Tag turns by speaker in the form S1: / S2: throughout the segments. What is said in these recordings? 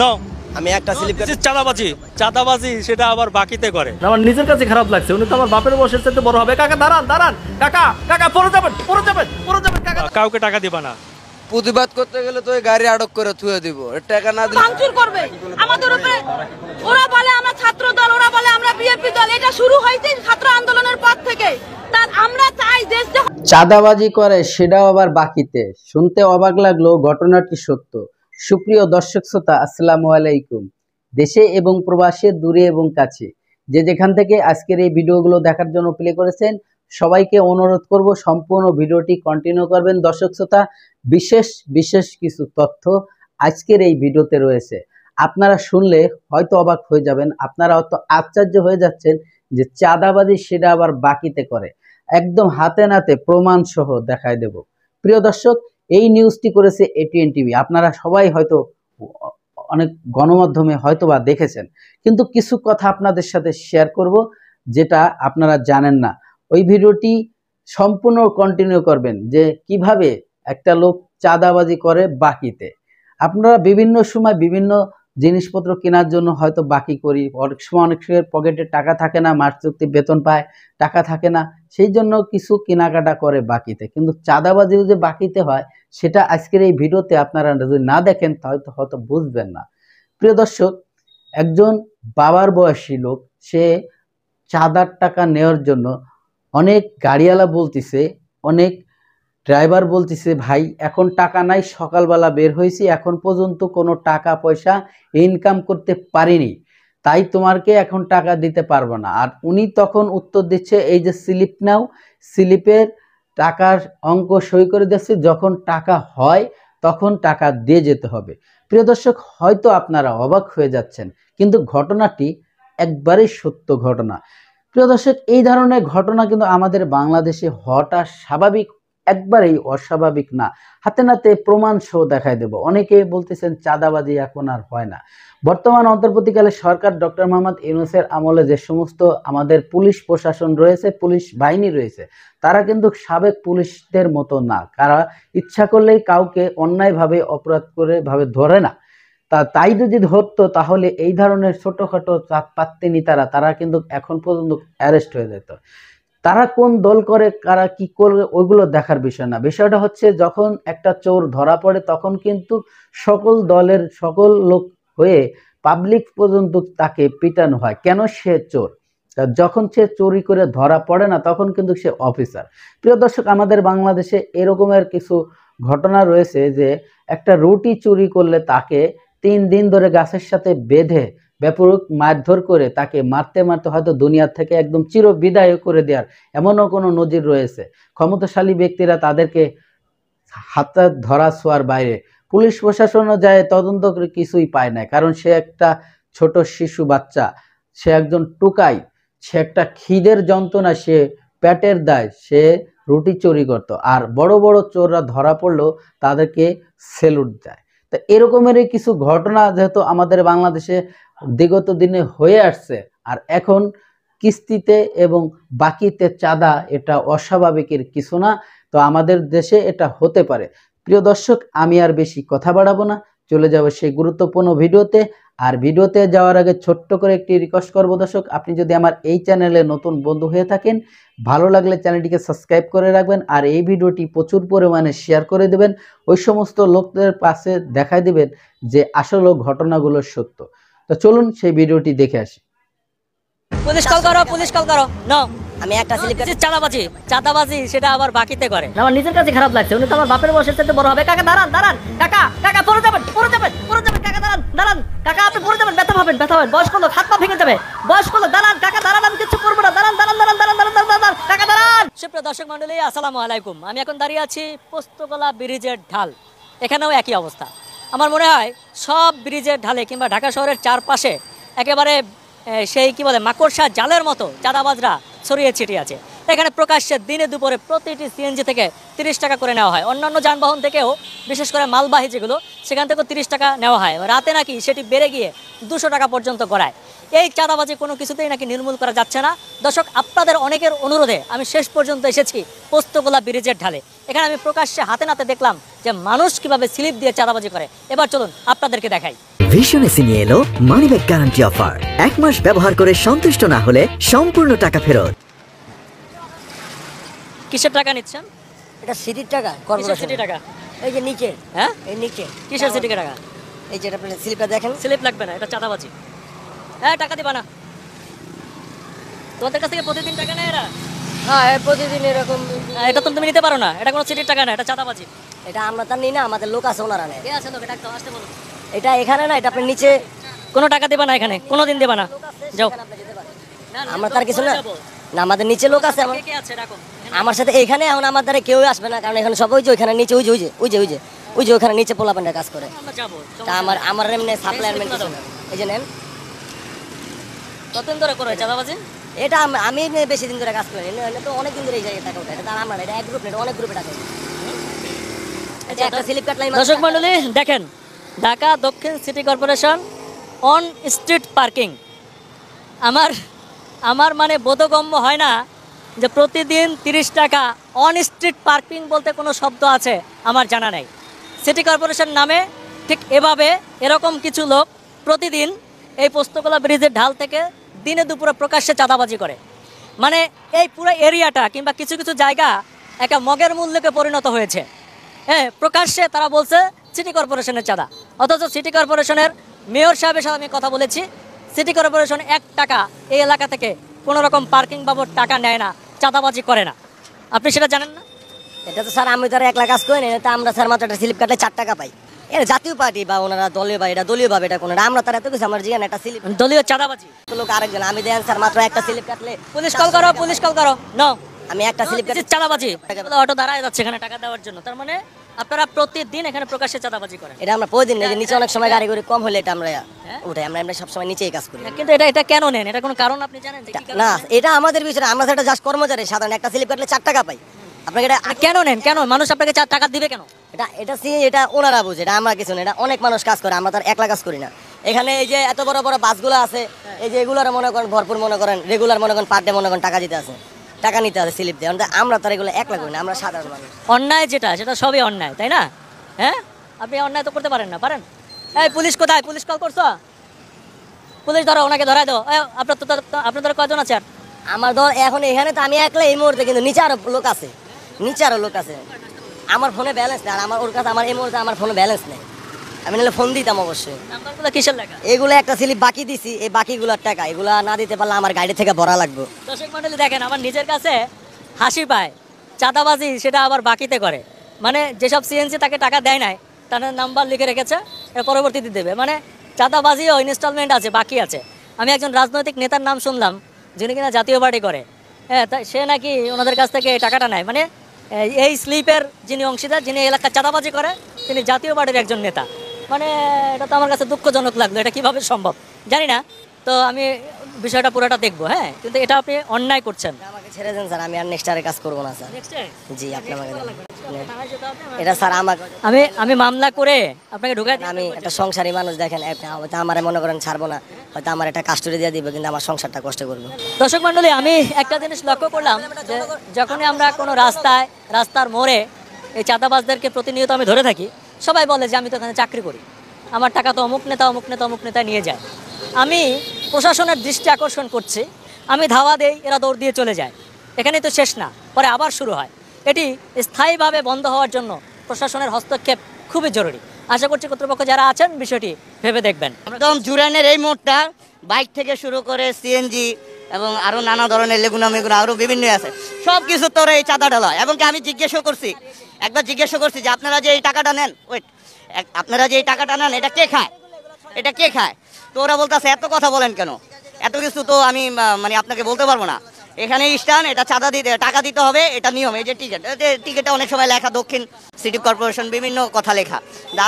S1: No
S2: আমি একটা slip
S1: চাঁদাবাজি সেটা আবার বাকিতে করে।
S3: আমার নিজের কাছে খারাপ লাগছে, উনি তো আমার বাপের বয়সের চাইতে বড় হবে। কাকা দাঁড়ান দাঁড়ান, কাকা কাকা পড়ে যাবেন কাকা।
S1: কাউকে টাকা দিবা না।
S2: প্রতিবাদ করতে গেলে তো গাড়ি আটক করে থুয়ে দিব, টাকা না দিলে
S4: ভাঙচুর করবে আমাদের উপরে। ওরা বলে আমরা ছাত্র দল, ওরা বলে আমরা বিএনপি দল। এটা শুরু হয়েছে ছাত্র আন্দোলনের পর থেকে। তার আমরা চাই দেশ
S5: চাঁদাবাজি করে সেটাও আবার বাকিতে। শুনতে অবাক লাগলো, ঘটনাটি সত্য। সুপ্রিয় দর্শক শ্রোতা, আসসালামু আলাইকুম। দেশে এবং প্রবাসে, দূরে এবং কাছে, যে যেখান থেকে আজকের এই ভিডিওগুলো দেখার জন্য প্লে করেছেন, সবাইকে অনুরোধ করব সম্পূর্ণ ভিডিওটি কন্টিনিউ করবেন। দর্শক শ্রোতা, বিশেষ কিছু তথ্য আজকের এই ভিডিওতে রয়েছে। আপনারা শুনলে হয়তো অবাক হয়ে যাবেন, আপনারা হয়তো আশ্চর্য হয়ে যাচ্ছেন যে চাঁদাবাজি সেটা আবার বাকিতে করে। একদম হাতে নাতে প্রমাণ সহ দেখায় দেব। প্রিয় দর্শক, এই নিউজটি করেছে এটিএন টিভি। আপনারা সবাই হয়তো অনেক গণমাধ্যমে হয়তো বা দেখেছেন, কিন্তু কিছু কথা আপনাদের সাথে শেয়ার করব যেটা আপনারা জানেন না। ওই ভিডিওটি সম্পূর্ণ কন্টিনিউ করবেন যে কিভাবে একটা লোক চাঁদাবাজি করে বাকিতে। আপনারা বিভিন্ন সময় বিভিন্ন জিনিসপত্র কেনার জন্য হয়তো বাকি করি, অনেক সময় অনেকের পকেটে টাকা থাকে না, মাস চুক্তি বেতন পায়, টাকা থাকে না, সেই জন্য কিছু কেনাকাটা করে বাকিতে। কিন্তু চাঁদাবাজি যে বাকিতে হয় সেটা আজকের এই ভিডিওতে আপনারা যদি না দেখেন হয়তো বুঝবেন না। প্রিয় দর্শক, একজন বাবার বয়সী লোক, সে চাঁদার টাকা নেওয়ার জন্য অনেক গাড়িওয়ালা বলতেছে, অনেক ড্রাইভার বলতেছে, ভাই এখন টাকা নাই, সকালবেলা বের হয়েছি, এখন পর্যন্ত কোনো টাকা পয়সা ইনকাম করতে পারিনি, তাই তোমাকে এখন টাকা দিতে পারবো না। আর উনি তখন উত্তর দিচ্ছে, এই যে স্লিপ নাও, স্লিপের টাকার অঙ্ক সই করে দিচ্ছে, যখন টাকা হয় তখন টাকা দিয়ে যেতে হবে। প্রিয় দর্শক, হয়তো আপনারা অবাক হয়ে যাচ্ছেন, কিন্তু ঘটনাটি একবারেই সত্য ঘটনা। প্রিয় দর্শক, এই ধরনের ঘটনা কিন্তু আমাদের বাংলাদেশে হওয়াটা স্বাভাবিক, একবারেই অস্বাভাবিক না। হাতে নাতে প্রমাণ সহ দেখায় দেব। অনেকে বলতেছেন চাঁদাবাজি এখন আর হয় না। বর্তমান অন্তর্বর্তীকালে সরকার ডক্টর মোহাম্মদ ইউনূসের আমলে যে সমস্ত আমাদের পুলিশ প্রশাসন রয়েছে, পুলিশ বাহিনী রয়েছে, তারা কিন্তু সাবেক পুলিশদের মতো না। তারা ইচ্ছা করলেই কাউকে অন্যায়ভাবে অপরাধ করে ভাবে ধরে না। তাই যদি ধরতো তাহলে এই ধরনের ছোটখাটো পাত্তি নেতারা তারা কিন্তু এখন পর্যন্ত অ্যারেস্ট হয়ে যেত। তারা কোন দল করে, কারা কি করবে, ওইগুলো দেখার বিষয় না। বিষয়টা হচ্ছে যখন একটা চোর ধরা পড়ে তখন কিন্তু সকল দলের সকল লোক হয়ে পাবলিক পর্যন্ত তাকে পিটানো হয়, কেন সে চোর। যখন সে চুরি করে ধরা পড়ে না তখন কিন্তু সে অফিসার। প্রিয় দর্শক, আমাদের বাংলাদেশে এরকমের কিছু ঘটনা রয়েছে যে একটা রুটি চুরি করলে তাকে 3 দিন ধরে গাছের সাথে বেঁধে ব্যাপক মারধর করে তাকে মারতে মারতে হয়তো দুনিয়া থেকে একদম চির বিদায় করে দেওয়ার এমনও কোনো নজির রয়েছে। ক্ষমতাশালী ব্যক্তিরা তাদেরকে হাতে ধরা ছোঁয়ার বাইরে, পুলিশ প্রশাসনও যায় তদন্ত করে কিছুই পায় না, কারণ সে একটা ছোট শিশু বাচ্চা, সে একজন টুকাই, সে একটা খিদের যন্ত্রণা, সে পেটের দায়, সে রুটি চুরি করত। আর বড় বড় চোররা ধরা পড়লেও তাদেরকে সেলুট দেয়। তা এরকমেরই কিছু ঘটনা যেহেতু আমাদের বাংলাদেশে বিগত দিনে হয়ে আসছে, আর এখন কিস্তিতে এবং বাকিতে চাঁদা, এটা অস্বাভাবিকের কিছু না। তো আমাদের দেশে এটা হতে পারে। প্রিয় দর্শক, আমি আর বেশি কথা বাড়াবো না, চলে যাব সেই গুরুত্বপূর্ণ ভিডিওতে। আর ভিডিওতে যাওয়ার আগে ছোট্ট করে একটি রিকোয়েস্ট করবো দর্শক, আপনি যদি আমার এই চ্যানেলে নতুন বন্ধু হয়ে থাকেন, ভালো লাগলে চ্যানেলটিকে সাবস্ক্রাইব করে রাখবেন, আর এই ভিডিওটি প্রচুর পরিমাণে শেয়ার করে দেবেন, ওই সমস্ত লোকদের পাশে দেখায় দিবেন যে আসলে ঘটনাগুলো সত্য। তো চলুন সেই ভিডিওটি দেখে আসি।
S6: পুলিশ কল করো। নো
S4: আমি একটা স্লিপ
S6: চাঁদাবাজি সেটা আবার বাকিতে করে।
S3: আমার নিজের কাছে খারাপ লাগছে, উনি তো আমার বাপের বয়সের চাইতে বড় হবে। কাকা দাঁড়ান দাঁড়ান, কাকা কাকা পড়ে যাবেন কাকা দাঁড়ান দাঁড়ান, কাকা আপনি পড়ে যাবেন, ব্যথা পাবেন বয়স্ক লোক, হাত পা ভেঙে যাবে, বয়স্ক লোক দাঁড়ান, কাকা দাঁড়ান, আমি কিছু করবো না, দাঁড়ান কাকা দাঁড়ান।
S6: সুপ্রিয় দর্শক মণ্ডলী, আসসালামু আলাইকুম। আমি এখন দাঁড়িয়ে আছি পোস্তগোলা ব্রিজের ঢাল, এখানেও একই অবস্থা। আমার মনে হয় সব ব্রিজের ঢালে কিংবা ঢাকা শহরের চারপাশে একেবারে সেই কি বলে মাকড়সা জালের মতো চাঁদাবাজরা ছড়িয়ে ছিটিয়ে আছে। এখানে প্রকাশ্যে দিনে দুপুরে প্রতিটি সিএনজি থেকে 30 টাকা করে নেওয়া হয়। অন্যান্য যানবাহন থেকেও, বিশেষ করে মালবাহী যেগুলো, সেখান থেকেও 30 টাকা নেওয়া হয়। রাতে নাকি সেটি বেড়ে গিয়ে 200 টাকা পর্যন্ত গড়ায়। এই চাঁদাবাজি কোনো কিছুতেই নাকি নির্মূল করা যাচ্ছে না। দর্শক, আপনাদের অনেকের অনুরোধে আমি শেষ পর্যন্ত এসেছি পোস্তগোলা ব্রিজের ঢালে। এখানে আমি প্রকাশ্যে হাতে নাতে দেখলাম যে মানুষ কিভাবে স্লিপ দিয়ে চাঁদাবাজি করে। এবার চলুন আপনাদেরকে দেখাই।
S7: ভিশন এসি নিয়ে এলো মানিব্যাগ গ্যারান্টি অফার। 1 মাস ব্যবহার করে সন্তুষ্ট না হলে সম্পূর্ণ টাকা ফেরত।
S6: কিসের টাকা নিচ্ছেন?
S3: এটা সিটির টাকা,
S6: কিসের
S3: কর্পোরেশন
S6: সিটি টাকা?
S3: এই যে নিচে,
S6: হ্যাঁ,
S3: এই নিচে
S6: কিসের সিটি টাকা?
S3: এই যে আপনি স্লিপটা দেখেন।
S6: স্লিপ লাগবে না, এটা চাঁদাবাজি। হ্যাঁ, টাকা দিবা না? তোমাদের কাছ থেকে প্রতিদিন টাকা নেয় এরা?
S3: হ্যাঁ, প্রতিদিন এরকম।
S6: এটা তো তুমি নিতে পারো না, এটা কোনো সিটির টাকা না, এটা চাঁদাবাজি।
S3: এটা আমরা তার নিই না, আমাদের লোক আছে, ওনারা নেয়।
S6: কে আছে লোক? ডাক দাও, আসতে বলো।
S3: এটা এখানে না, এটা আপনি নিচে।
S6: কোনো টাকা দেবা না, এখানে কোনোদিন দেবা না, যাও।
S3: আমরা তার কিছু না, না আমাদের নিচে লোক আছে।
S6: কে কে আছে ডাকো।
S3: আমার সাথে এখানে এখন আমার দ্বারা কেউ আসবে না, কারণ এখানে সবাই যে ওইখানে নিচে, ওই যে ওই যে ওই যে ওই যে ওই যে ওখানে নিচে পোলাপান্ডা কাজ করে।
S6: আমরা যাবো।
S3: তা আমার এমনি সাপ্লায়ার মেন কিছু না। এই যে নেন।
S6: কতদিন ধরে করো এই চাঁদাবাজি?
S3: এটা আমি বেশি দিন ধরে কাজ করি, এটা তো অনেক দিন ধরে এই জায়গায় টাকা ওঠে। এটা আমার, এটা এক গ্রুপ না, এটা অনেক গ্রুপে টাকা ওঠে। এটা একটা স্লিপ কাটলাই।
S6: দর্শক মণ্ডলী দেখেন, ঢাকা দক্ষিণ city corporation on street parking. আমার মানে বোধগম্য হয় না যে প্রতিদিন 30 টাকা। অন স্ট্রিট পার্কিং বলতে কোনো শব্দ আছে আমার জানা নেই। সিটি কর্পোরেশন নামে ঠিক এভাবে এরকম কিছু লোক প্রতিদিন এই পোস্তগোলা ব্রিজের ঢাল থেকে দিনে দুপুরে প্রকাশ্যে চাঁদাবাজি করে। মানে এই পুরো এরিয়াটা কিংবা কিছু কিছু জায়গা একটা মগের মূল্যকে পরিণত হয়েছে। হ্যাঁ, প্রকাশ্যে তারা বলছে সিটি কর্পোরেশনের চাঁদা, অথচ সিটি কর্পোরেশনের মেয়র সাহেবের সাথে আমি কথা বলেছি। সিটি কর্পোরেশন 1 টাকা এই এলাকা থেকে কোনো রকম পার্কিং বাবদ টাকা নেয় না, চাঁদাবাজি করে না। আপনি সেটা জানেন না?
S3: এটা তো স্যার আমি তো আর একলা কাজ করি না, এটা আমরা স্যার মাত্র একটা স্লিপ কাটলে 4 টাকা পাই। এটা জাতীয় পার্টি বা ওনারা দলীয়, বা এটা দলীয় ভাবে, এটা কোনো আমরা তার এত কিছু আমার জিগান একটা স্লিপ
S6: দলীয় চাঁদাবাজি।
S3: লোক আরেকজন, আমি দেন স্যার মাত্র একটা স্লিপ কাটলে
S6: পুলিশ কল করো, পুলিশ কল করো। নো,
S3: আমি একটা স্লিপ কাটলে
S6: চাঁদাবাজি। অটো দাঁড়ায় যাচ্ছে এখানে টাকা দেওয়ার জন্য, তার মানে আপনারা প্রতিদিন এখানে প্রকাশ্যে চাঁদাবাজি করেন।
S3: এটা আমরা প্রতিদিন এই যে নিচে অনেক সময় গাড়ি করে কম হলে এটা আমরা উঠাই, আমরা সবসময় নিচেই কাজ করি।
S6: কিন্তু এটা কেন নেন? এটা কোনো কারণ আপনি জানেন যে কি কারণে
S3: না,
S6: নেন?
S3: এটা আমাদের বিষয় না, আমরা সেটা জাস্ট কর্মচারী সাধারণ, একটা স্লিপ কাটলে 4 টাকা পাই। আপনাকে এটা
S6: কেন নেন? কেন মানুষ আপনাকে 4 টাকা দিবে কেন?
S3: এটা ওনারা বুঝে, এটা আমরা কিছু না, এটা অনেক মানুষ কাজ করে, আমরা তার একলা কাজ করি না। এখানে এই যে এত বড় বড় বাসগুলো আছে, এই যে এগুলোর মনে করেন ভরপুর, মনে করেন রেগুলার, মনে করেন পার ডে, মনে করেন টাকা দিতে আছে, টাকা নিতে আছে, স্লিপ দিয়ে। আমরা তার এগুলো একলা করি না, আমরা সাধারণ মানুষ।
S6: অন্যায় যেটা, সেটা সবই অন্যায়, তাই না? হ্যাঁ, আপনি অন্যায় তো করতে পারেন না, পারেন? এই পুলিশ কোথায়? পুলিশ কল করছো? পুলিশ ধরো, ওনাকে ধরায় দাও। আপনার ধরে কয়জন আছে?
S3: আমার ধর এখন এখানে তো আমি একলা এই মুহূর্তে, কিন্তু নিচে আরো লোক আছে, নিচে আরো লোক আছে। আমার ফোনে ব্যালেন্স নেই, আর আমার ওর কাছে আমার এই মুহূর্তে আমার ফোনে ব্যালেন্স নেই, আমি নাহলে ফোন দিতাম অবশ্যই।
S6: নাম্বারগুলো কিসের লেখা?
S3: এগুলো একটা স্লিপ বাকি দিছি, এই বাকিগুলোর টাকা, এগুলা না দিতে পারলে আমার গাড়ি থেকে ভরা লাগবে।
S6: দর্শক মণ্ডলী দেখেন, আমার নিজের কাছে হাসি পায়। চাঁদাবাজি সেটা আবার বাকিতে করে। মানে যেসব সিএনজি তাকে টাকা দেয় নাই, তাদের নাম্বার লিখে রেখেছে, এর পরবর্তীতে দেবে। মানে চাঁদাবাজিও ইনস্টলমেন্ট আছে, বাকি আছে। আমি একজন রাজনৈতিক নেতার নাম শুনলাম, যিনি কিনা জাতীয় পার্টি করে। হ্যাঁ, তাই সে নাকি ওনাদের কাছ থেকে এই টাকাটা নেয়। মানে এই স্লিপের যিনি অংশীদার, যিনি এলাকার চাঁদাবাজি করে, তিনি জাতীয় পার্টির একজন নেতা। মানে এটা তো আমার কাছে দুঃখজনক লাগলো, এটা কিভাবে সম্ভব জানি না। তো আমি বিষয়টা পুরোটা দেখবো। হ্যাঁ, কিন্তু এটা আপনি অন্যায় করছেন।
S3: আমাকে ছেড়ে দেন স্যার, আমি আর নেক্সট আরে কাজ করবো না স্যার। জি, আপনি আমাকে দেন।
S6: এটা
S3: এটা স্যার আমাকে
S6: আমি মামলা করে আপনাকে ঢুকাই দিই।
S3: আমি একটা সংসারী মানুষ, দেখেন হয়তো আমার মনে করেন ছাড়বো না, হয়তো আমার একটা কাস্টডি দিয়ে দিবে, কিন্তু আমার সংসারটা কষ্ট করবো।
S6: দর্শক মণ্ডলী, আমি একটা জিনিস লক্ষ্য করলাম যে যখনই আমরা কোনো রাস্তার মোড়ে এই চাঁদাবাজদেরকে প্রতিনিয়ত আমি ধরে থাকি, সবাই বলে যে আমি তো এখানে চাকরি করি, আমার টাকা তো অমুক নেতা নিয়ে যায়। আমি প্রশাসনের দৃষ্টি আকর্ষণ করছি, আমি ধাওয়া দেই, এরা দৌড় দিয়ে চলে যায়। এখানেই তো শেষ না, পরে আবার শুরু হয়। এটি স্থায়ীভাবে বন্ধ হওয়ার জন্য প্রশাসনের হস্তক্ষেপ খুবই জরুরি। আশা করছি কর্তৃপক্ষ যারা আছেন বিষয়টি ভেবে দেখবেন।
S8: একদম জুরানের এই মোড়টা বাইক থেকে শুরু করে সিএনজি এবং আরো নানা ধরনের লেগুনা মেগুনা আরো বিভিন্ন আছে, সব কিছু তোর এই চাঁদা ঢালা। এবং আমি একবার জিজ্ঞাসা করছি যে আপনারা যে এই টাকাটা নেন, আপনারা যে এই টাকাটা নেন, এটা কে খায়? তো ওরা বলতেছে এত কথা বলেন কেন, এত কিছু তো আমি মানে আপনাকে বলতে পারবো না। এখানে স্ট্যান্ড, এটা চাঁদা দিতে টাকা দিতে হবে, এটা নিয়ম। এই যে টিকিট, টিকিটে অনেক সময় লেখা দক্ষিণ সিটি কর্পোরেশন, বিভিন্ন কথা লেখা।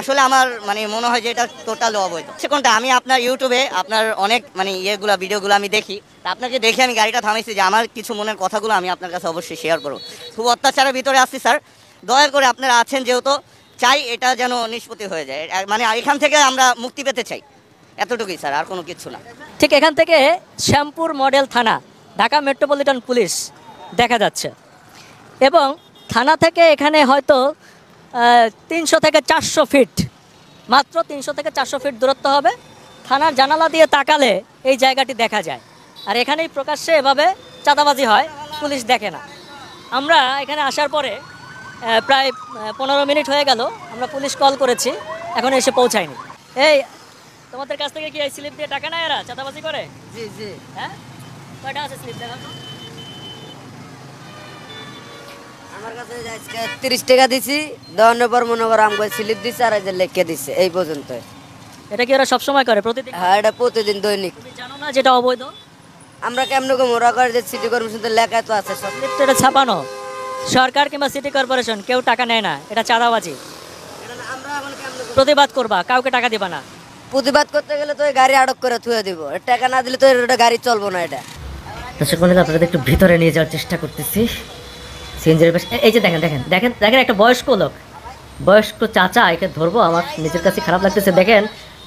S8: আসলে আমার মানে মনে হয় যে এটা টোটাল অবৈধ। কোনটা আমি আপনার ইউটিউবে আপনার অনেক মানে ইয়েগুলো ভিডিওগুলো আমি দেখি, আপনাকে দেখে আমি গাড়িটা থামাইছি যে আমার কিছু মনের কথাগুলো আমি আপনার কাছে অবশ্যই শেয়ার করবো। খুব অত্যাচারের ভিতরে আসছি স্যার, দয়া করে আপনারা আছেন যেহেতু, চাই এটা যেন নিষ্পত্তি হয়ে যায়, মানে এখান থেকে আমরা মুক্তি পেতে চাই, এতটুকুই স্যার, আর কোনো কিছু না।
S6: ঠিক এখান থেকে শ্যামপুর মডেল থানা, ঢাকা মেট্রোপলিটন পুলিশ দেখা যাচ্ছে, এবং থানা থেকে এখানে হয়তো 300 থেকে 400 ফিট, মাত্র 300 থেকে 400 ফিট দূরত্ব হবে। থানার জানালা দিয়ে তাকালে এই জায়গাটি দেখা যায়, আর এখানেই প্রকাশ্যে এভাবে চাঁদাবাজি হয়, পুলিশ দেখে না। আমরা এখানে আসার পরে প্রায় 15 মিনিট হয়ে গেল, আমরা পুলিশ কল করেছি, এখন এসে পৌঁছায়নি। এই তোমাদের কাছ থেকে কি এই স্লিপ দিয়ে টাকা নেয় এরা, চাঁদাবাজি করে?
S2: জি জি।
S6: হ্যাঁ, কয়টা আছে স্লিপ দেখাও তো?
S2: আমার কাছে আজকে 30 টাকা দিছি, দেওয়ানোর পর মনে করো আমাকে স্লিপ দিছে আর এই যে লিখে দিছে, এই পর্যন্ত।
S6: এটা কি ওরা সবসময় করে, প্রতিদিন?
S2: হ্যাঁ, এটা প্রতিদিন দৈনিক।
S6: তুমি জানো না যেটা অবৈধ?
S2: আমরা কেমন কম ওরা করে যে সিটি কর্পোরেশন লেখা তো আছে সব।
S6: স্লিপ তো এটা ছাপানো, সরকার কিংবা সিটি কর্পোরেশন কেউ টাকা নেয় না, এটা চাঁদাবাজি।
S2: আমরা এখন কেমন
S6: প্রতিবাদ করবা, কাউকে টাকা দিবা না।
S2: প্রতিবাদ করতে গেলে তো এই গাড়ি আটক করে থুয়ে দিব, টাকা না দিলে তো এটা গাড়ি চলবো না। এটা
S3: দর্শক বন্ধুরা, আপনাদের একটু ভিতরে নিয়ে যাওয়ার চেষ্টা করতেছি। সিএনজির পাশে এই যে দেখেন দেখেন দেখেন দেখেন একটা বয়স্ক লোক, বয়স্ক চাচা, একে ধরবো, আমার নিজের কাছে খারাপ লাগতেছে। দেখেন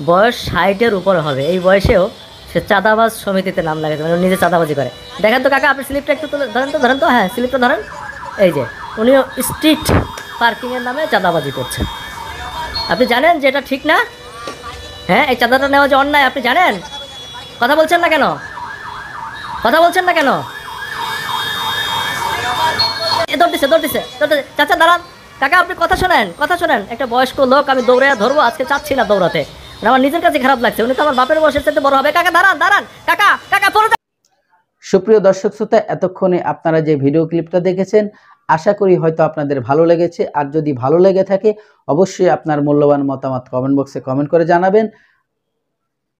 S3: বয়স 60-এর উপরে হবে, এই বয়সেও সে চাঁদাবাজ সমিতিতে নাম লাগাতে, মানে নিজে চাঁদাবাজি করে। দেখেন তো কাকা, আপনি স্লিপটা একটু তুলে ধরেন তো, ধরেন তো, হ্যাঁ স্লিপটা ধরেন। এই যে উনিও স্ট্রিট পার্কিংয়ের নামে চাঁদাবাজি করছেন। আপনি জানেন যে এটা ঠিক না? হ্যাঁ, এই চাঁদাটা নেওয়া যে অন্যায়, আপনি জানেন? কথা বলছেন না কেন? কথা বলছেন না কেন? দৌড়তেছে দৌড়তেছে দৌড়তেছে। চাচা দাঁড়ান, কাকা আপনি কথা শোনেন, কথা শোনেন। একটা বয়স্ক লোক আমি দৌড়ে ধরবো, আজকে চাচ্ছি না দৌড়াতে, আমার নিজের কাছে খারাপ লাগছে। উনি তো আমার বাপের বয়সের সাথে বড় হবে। কাকা দাঁড়ান দাঁড়ান, কাকা কাকা পড়ে যান।
S5: সুপ্রিয় দর্শক শ্রোতা, এতক্ষণে আপনারা যে ভিডিও ক্লিপটা দেখেছেন, আশা করি হয়তো আপনাদের ভালো লেগেছে। আর যদি ভালো লেগে থাকে অবশ্যই আপনার মূল্যবান মতামত কমেন্ট বক্সে কমেন্ট করে জানাবেন।